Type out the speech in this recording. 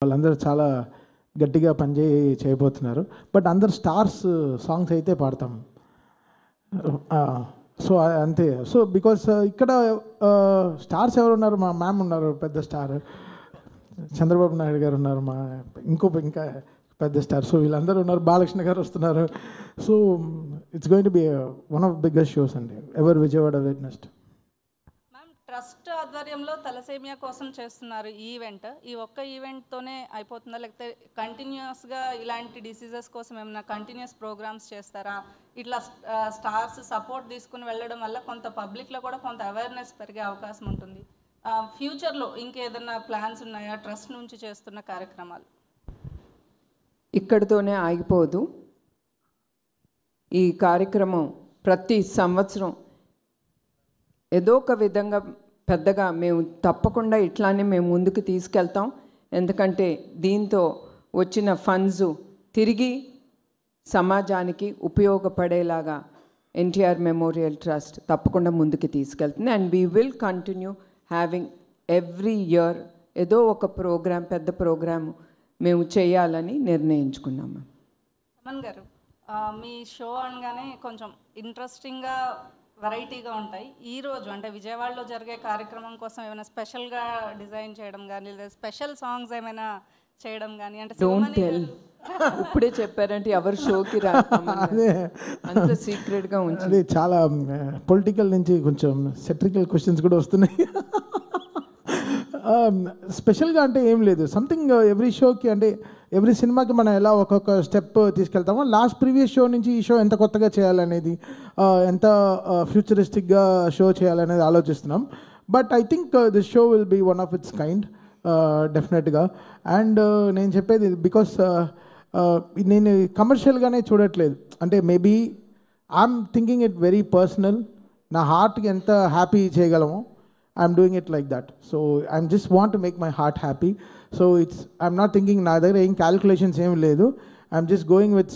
వాళ్ళందరూ చాలా గట్టిగా చేయబోతున్నారు. బట్ అందరు స్టార్స్ సాంగ్స్ అయితే పాడతాం. సో అంతే. సో బికాస్ ఇక్కడ స్టార్స్ ఎవరు ఉన్నారు? మా మ్యామ్ ఉన్నారు, పెద్ద స్టార్. చంద్రబాబు నాయుడు గారు ఉన్నారు, ఇంకా పెద్ద స్టార్. సో వీళ్ళందరూ ఉన్నారు. బాలకృష్ణ గారు వస్తున్నారు. So it's going to be one of biggest shows అండి ఎవర్ విజయవాడ విట్నెస్డ్. ట్రస్ట్ ఆధ్వర్యంలో తలసేమియా కోసం చేస్తున్నారు ఈ ఈవెంట్. ఈ ఒక్క ఈవెంట్తోనే అయిపోతుందా, లేకపోతే కంటిన్యూస్గా ఇలాంటి డిసీజెస్ కోసం ఏమైనా కంటిన్యూస్ ప్రోగ్రామ్స్ చేస్తారా? ఇట్లా స్టార్స్ సపోర్ట్ తీసుకుని వెళ్ళడం వల్ల కొంత పబ్లిక్లో కూడా కొంత అవేర్నెస్ పెరిగే అవకాశం ఉంటుంది. ఫ్యూచర్లో ఇంకేదన్నా ప్లాన్స్ ఉన్నాయా ట్రస్ట్ నుంచి చేస్తున్న కార్యక్రమాలు? ఇక్కడితోనే ఆగిపోదు. ఈ కార్యక్రమం ప్రతి సంవత్సరం ఏదో ఒక విధంగా పెద్దగా మేము తప్పకుండా ఇట్లానే మేము ముందుకు తీసుకెళ్తాం. ఎందుకంటే దీంతో వచ్చిన ఫండ్స్ తిరిగి సమాజానికి ఉపయోగపడేలాగా ఎన్టీఆర్ మెమోరియల్ ట్రస్ట్ తప్పకుండా ముందుకు తీసుకెళ్తుంది. And we will continue having every year ఏదో ఒక ప్రోగ్రాం, పెద్ద ప్రోగ్రాము మేము చేయాలని నిర్ణయించుకున్నాము. అమన్ గారు, మీ షో అనగానే కొంచెం ఇంట్రెస్టింగ్గా వెరైటీగా ఉంటాయి. ఈరోజు అంటే విజయవాడలో జరిగే కార్యక్రమం కోసం ఏమైనా స్పెషల్గా డిజైన్ చేయడం కానీ, లేదా స్పెషల్ సాంగ్స్ ఏమైనా చేయడం కానీ అంటే డోంట్ టెల్. ఇప్పుడే చెప్పారంటే ఎవరు షోకి రా, అంత సీక్రెట్గా ఉంచి. అది చాలా పొలిటికల్ నుంచి కొంచెం సెట్రికల్ క్వశ్చన్స్ కూడా వస్తున్నాయి. స్పెషల్గా అంటే ఏం లేదు. సంథింగ్ ఎవ్రీ షోకి అంటే ఎవ్రీ సినిమాకి మనం ఎలా ఒక్కొక్క స్టెప్ తీసుకెళ్తామో లాస్ట్ ప్రీవియస్ షో నుంచి ఈ షో ఎంత కొత్తగా చేయాలనేది, ఎంత ఫ్యూచరిస్టిక్గా షో చేయాలనేది ఆలోచిస్తున్నాం. But I think this show will be one of its kind డెఫినెట్గా. అండ్ నేను చెప్పేది బికాస్ నేను కమర్షియల్గానే చూడట్లేదు. అంటే maybe I'm thinking it very personal. నా హార్ట్కి ఎంత హ్యాపీ చేయగలమో I'm doing it like that. So I just want to make my heart happy. So I'm not thinking na dagara em calculations em ledu. I'm just going with